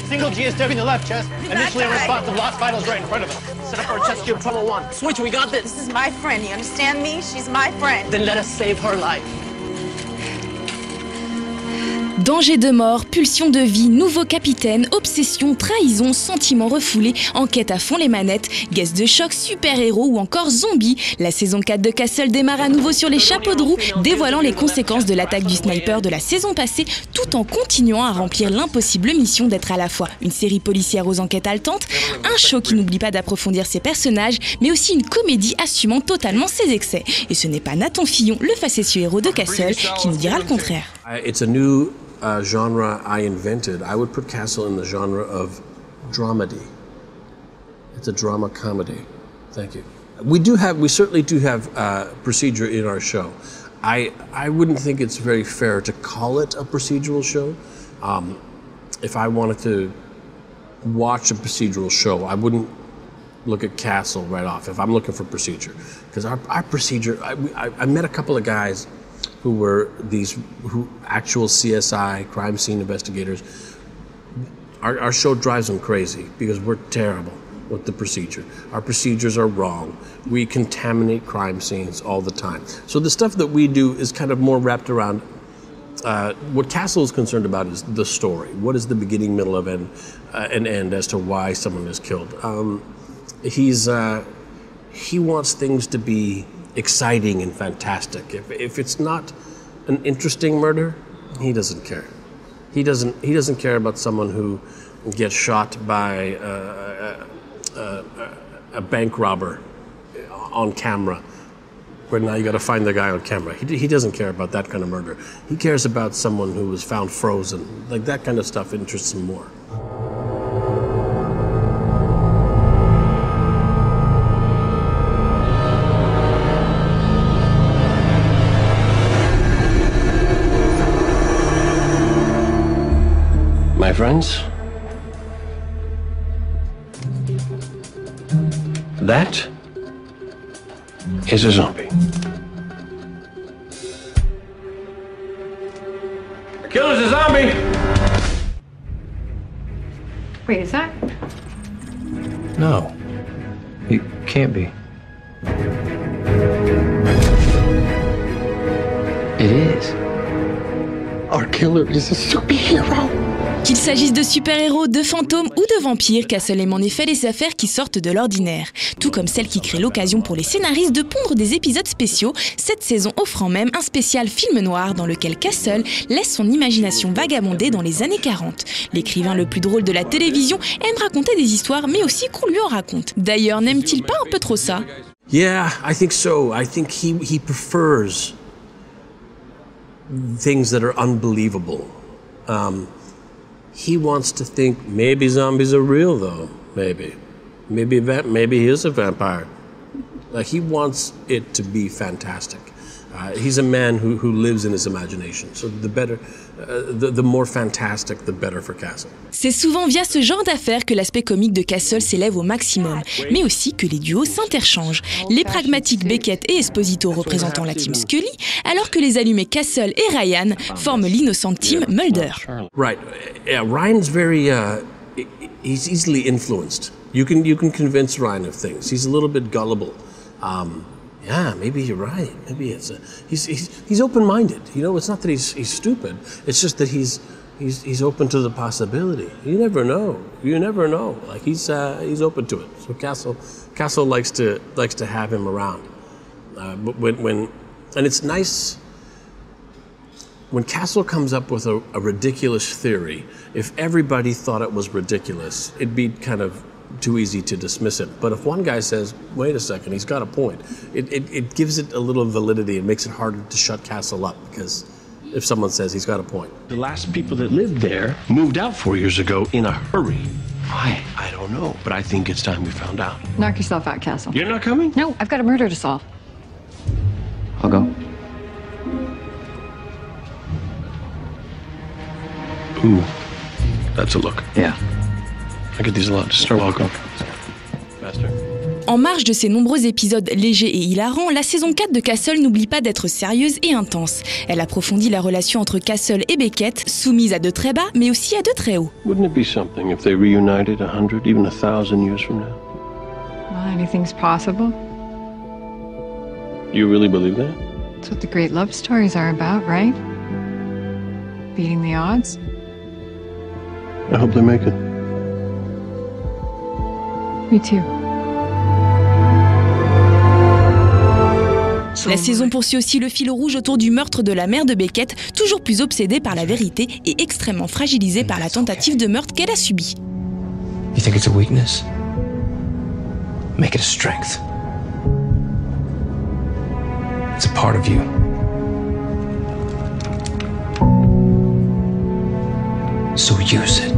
Single GSW in the left chest. Initially unresponsive, lost vitals right in front of us. Set up our chest tube 1. Switch, we got this. This is my friend, you understand me? She's my friend. Then let us save her life. Danger de mort, pulsion de vie, nouveau capitaine, obsession, trahison, sentiments refoulés, enquête à fond les manettes, guest de choc, super-héros ou encore zombies. La saison 4 de Castle démarre à nouveau sur les chapeaux de roue, dévoilant les conséquences de l'attaque du sniper de la saison passée, tout en continuant à remplir l'impossible mission d'être à la fois une série policière aux enquêtes haletantes, un show qui n'oublie pas d'approfondir ses personnages, mais aussi une comédie assumant totalement ses excès. Et ce n'est pas Nathan Fillon, le facétieux héros de Castle, qui nous dira le contraire. It's a new genre I invented. I would put Castle in the genre of dramedy. It's a drama comedy. Thank you. We certainly do have procedure in our show. I wouldn't think it's very fair to call it a procedural show. If I wanted to watch a procedural show, I wouldn't look at Castle right off if I'm looking for procedure. Because our procedure, I met a couple of guys who were actual CSI, crime scene investigators. Our show drives them crazy because we're terrible with the procedure. Our procedures are wrong. We contaminate crime scenes all the time. So the stuff that we do is kind of more wrapped around what Castle is concerned about is the story. What is the beginning, middle, and end as to why someone is killed? He wants things to be exciting and fantastic. If it's not an interesting murder, he doesn't care. He doesn't care about someone who gets shot by a bank robber on camera, where now you got to find the guy on camera. He doesn't care about that kind of murder. He cares about someone who was found frozen. Like that kind of stuff interests him more. My friends, that is a zombie. The killer's a zombie! Wait, is that? No, it can't be. It is. Our killer is a superhero. Qu'il s'agisse de super-héros, de fantômes ou de vampires, Castle aime en effet les affaires qui sortent de l'ordinaire. Tout comme celle qui crée l'occasion pour les scénaristes de pondre des épisodes spéciaux, cette saison offrant même un spécial film noir dans lequel Castle laisse son imagination vagabonder dans les années 40. L'écrivain le plus drôle de la télévision aime raconter des histoires, mais aussi qu'on lui en raconte. D'ailleurs, n'aime-t-il pas un peu trop ça? Yeah, I think so. I think he prefers things that are unbelievable. He wants to think maybe zombies are real, though. Maybe he is a vampire. He wants it to be fantastic. He's a man who lives in his imagination. So the more fantastic, the better for Castle. C'est souvent via ce genre d'affaires que l'aspect comique de Castle s'élève au maximum, mais aussi que les duos s'interchangent. Les pragmatiques Beckett et Esposito représentant la team Scully, alors que les allumés Castle et Ryan forment l'innocente team Mulder. Right. Yeah, Ryan's very he's easily influenced. You can convince Ryan of things. He's a little bit gullible. Yeah, maybe you're right. Maybe he's open-minded. You know, it's not that he's stupid. It's just that he's open to the possibility. You never know. Like he's open to it. So Castle likes to have him around. But when it's nice when Castle comes up with a ridiculous theory. If everybody thought it was ridiculous, it'd be kind of too easy to dismiss it. But if one guy says, wait a second, he's got a point, it gives it a little validity. It makes it harder to shut Castle up, because if someone says he's got a point. The last people that lived there moved out 4 years ago in a hurry. Why? I don't know, but I think it's time we found out. Knock yourself out, Castle. You're not coming? No, I've got a murder to solve. I'll go. Ooh, that's a look. Yeah. I get these a lot. Just start walking. Faster. En marge de ses nombreux épisodes légers et hilarants, la saison 4 de Castle n'oublie pas d'être sérieuse et intense. Elle approfondit la relation entre Castle et Beckett, soumise à de très bas, mais aussi à de très hauts. Wouldn't it be something if they reunited 100, even 1,000 years from now? Well, anything's possible. You really believe that? That's what the great love stories are about, right? Beating the odds. I hope they make it. Me too. La saison poursuit aussi le fil rouge autour du meurtre de la mère de Beckett, toujours plus obsédée par la vérité et extrêmement fragilisée par la tentative de meurtre qu'elle a subie. You think it's a weakness? Make it a strength. It's a part of you. So use it.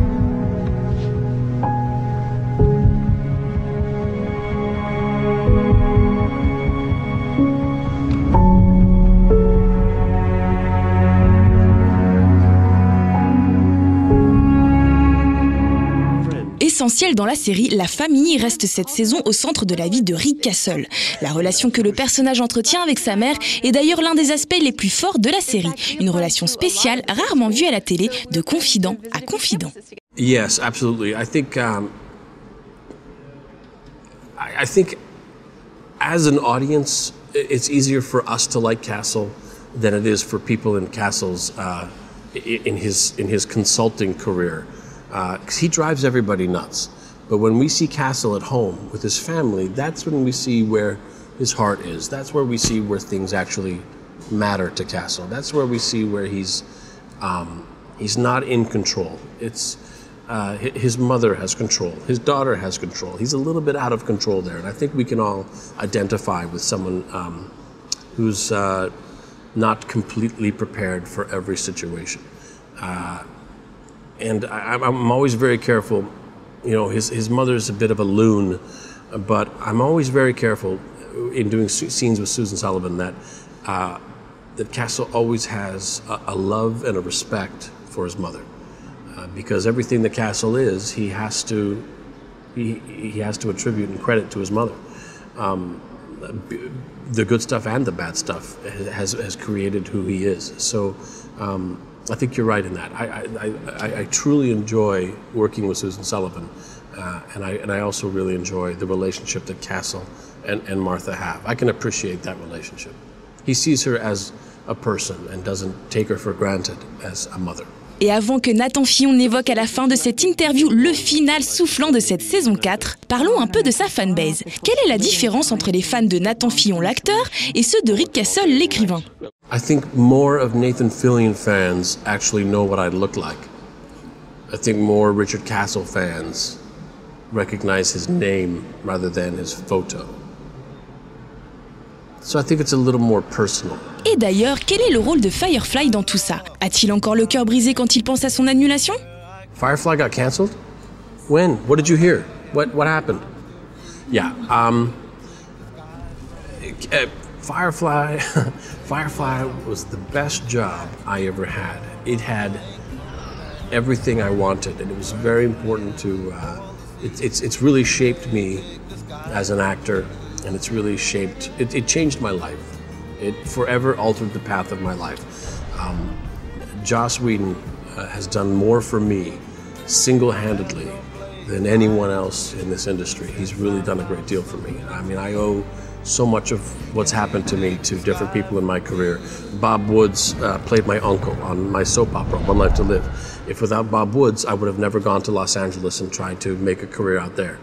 Essentielle dans la série, la famille reste cette saison au centre de la vie de Rick Castle. La relation que le personnage entretient avec sa mère est d'ailleurs l'un des aspects les plus forts de la série. Une relation spéciale, rarement vue à la télé, de confident à confident. Yes, absolutely. I think as an audience, it's easier for us to like Castle than it is for people in Castle's in his consulting career. 'Cause he drives everybody nuts. But when we see Castle at home with his family, that's when we see where his heart is. That's where we see where things actually matter to Castle. That's where we see where he's not in control. It's his mother has control. His daughter has control. He's a little bit out of control there. And I think we can all identify with someone who's not completely prepared for every situation. And I'm always very careful. You know, his mother's a bit of a loon, but I'm always very careful in doing scenes with Susan Sullivan that Castle always has a love and a respect for his mother, because everything that Castle is, he has to attribute and credit to his mother. The good stuff and the bad stuff has created who he is. So. I think you're right in that. I truly enjoy working with Susan Sullivan, and I also really enjoy the relationship that Castle and Martha have. I can appreciate that relationship. He sees her as a person and doesn't take her for granted as a mother. Et avant que Nathan Fillon n'évoque à la fin de cette interview le final soufflant de cette saison 4, parlons un peu de sa fanbase. Quelle est la différence entre les fans de Nathan Fillon, l'acteur, et ceux de Rick Castle, l'écrivain? I think more of Nathan Fillion fans actually know what I look like. I think more Richard Castle fans recognize his name rather than his photo. So I think it's a little more personal. Et d'ailleurs, quel est le rôle de Firefly dans tout ça? A-t-il encore le cœur brisé quand il pense à son annulation? Firefly got canceled? When? What did you hear? What happened? Yeah, Firefly was the best job I ever had. It had everything I wanted, and it was very important to. It's really shaped me as an actor, and it's really shaped. It changed my life. It forever altered the path of my life. Joss Whedon has done more for me, single-handedly, than anyone else in this industry. He's really done a great deal for me. I mean, I owe so much of what's happened to me to different people in my career. Bob Woods played my uncle on my soap opera, One Life to Live. If without Bob Woods, I would have never gone to Los Angeles and tried to make a career out there.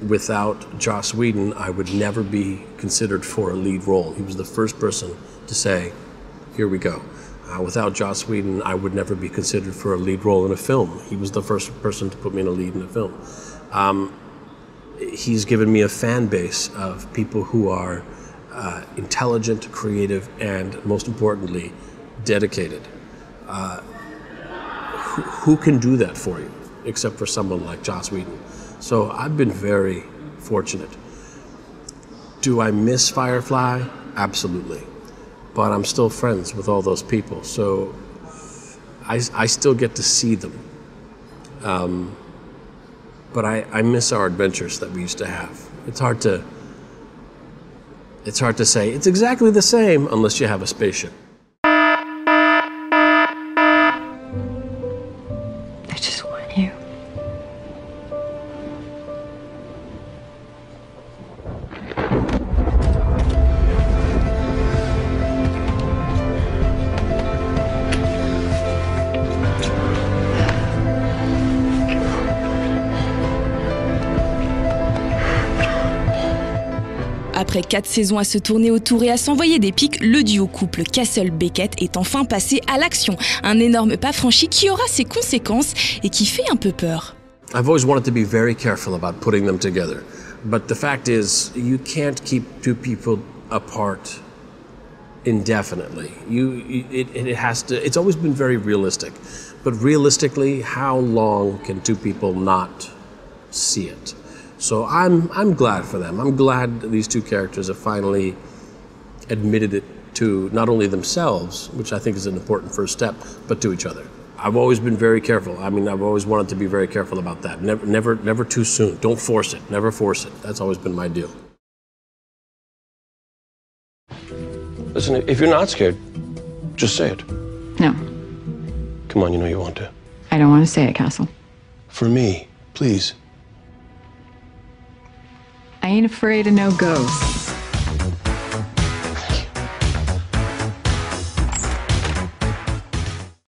Without Joss Whedon, I would never be considered for a lead role. He was the first person to say, here we go. Without Joss Whedon, I would never be considered for a lead role in a film. He was the first person to put me in a lead in a film. He's given me a fan base of people who are intelligent, creative, and most importantly, dedicated. Who can do that for you except for someone like Joss Whedon? So I've been very fortunate. Do I miss Firefly? Absolutely. But I'm still friends with all those people, so I still get to see them. But I miss our adventures that we used to have. It's hard to say it's exactly the same unless you have a spaceship. I just want you. Après 4 saisons à se tourner autour et à s'envoyer des pics, le duo couple Castle-Beckett est enfin passé à l'action. Un énorme pas franchi qui aura ses conséquences et qui fait un peu peur. I've always wanted to be very careful about putting them together. But the fact is, you can't keep two people apart indefinitely. It has to, it's always been very realistic. But realistically, how long can two people not see it? So I'm glad for them. I'm glad these two characters have finally admitted it to not only themselves, which I think is an important first step, but to each other. I've always been very careful. I mean, I've always wanted to be very careful about that. Never too soon. Don't force it. Never force it. That's always been my deal. Listen, if you're not scared, just say it. No, Come on, you know you want to. I don't want to say it, Castle. For me, please. I ain't afraid of no ghosts.